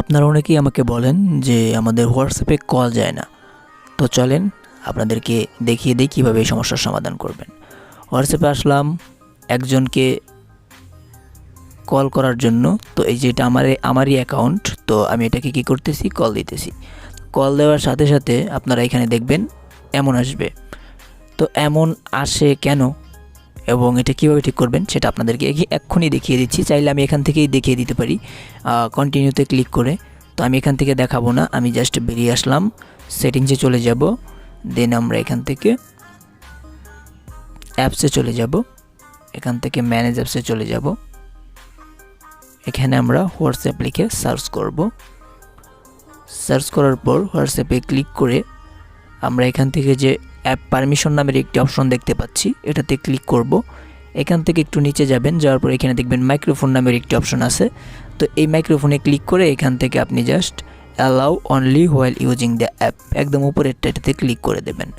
আপনারা অনেকেই আমাকে বলেন যে আমাদের হোয়াটসঅ্যাপে কল যায় না। তো চলেন আপনাদেরকে দেখিয়ে দিই কীভাবে এই সমস্যার সমাধান করবেন। হোয়াটসঅ্যাপে আসলাম একজনকে কল করার জন্য। তো এই যে এটা আমারই অ্যাকাউন্ট, তো আমি এটাকে কী করতেছি, কল দিতেছি। কল দেওয়ার সাথে সাথে আপনারা এখানে দেখবেন এমন আসবে। তো এমন আসে কেন এবং এটা কীভাবে ঠিক করবেন সেটা আপনাদেরকে এক্ষুনি দেখিয়ে দিচ্ছি। চাইলে আমি এখান থেকেই দেখিয়ে দিতে পারি কন্টিনিউতে ক্লিক করে। তো আমি এখান থেকে দেখাবো না, আমি জাস্ট বেরিয়ে আসলাম, সেটিংসে চলে যাব। দেন আমরা এখান থেকে অ্যাপসে চলে যাব, এখান থেকে ম্যানেজ অ্যাপসে চলে যাব। এখানে আমরা হোয়াটসঅ্যাপ লিখে সার্চ করব। সার্চ করার পর হোয়াটসঅ্যাপে ক্লিক করে আমরা এখান থেকে যে অ্যাপ পারমিশন নামের একটি অপশন দেখতে পাচ্ছি, এটাতে ক্লিক করব। এখান থেকে একটু নিচে যাবেন, যাওয়ার পর এখানে দেখবেন মাইক্রোফোন নামের একটি অপশন আছে। তো এই মাইক্রোফোনে ক্লিক করে এখান থেকে আপনি just allow only while using the app, একদম উপরেরটা এটাতে ক্লিক করে দেবেন।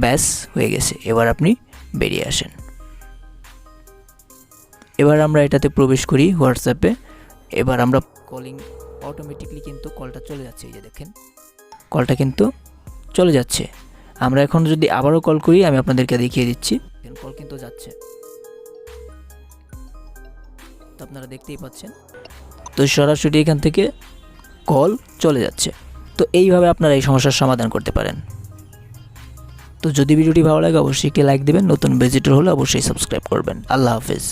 ব্যাস হয়ে গেছে। এবার আপনি বেরিয়ে আসেন। এবার আমরা এটাতে প্রবেশ করি হোয়াটসঅ্যাপে। এবার আমরা কলিং অটোমেটিকলি কিন্তু কলটা চলে যাচ্ছে। এই যে দেখেন কলটা কিন্তু চলে যাচ্ছে। আমরা এখন যদি আবারও কল করি, আমি আপনাদেরকে দেখিয়ে দিচ্ছি, কল কিন্তু যাচ্ছে। তো আপনারা দেখতেই পাচ্ছেন, তো সরাসরি এখান থেকে কল চলে যাচ্ছে। তো এইভাবে আপনারা এই সমস্যার সমাধান করতে পারেন। তো যদি ভিডিওটি ভালো লাগে অবশ্যই একটি লাইক দেবেন, নতুন ভিজিটর হলে অবশ্যই সাবস্ক্রাইব করবেন। আল্লাহ হাফেজ।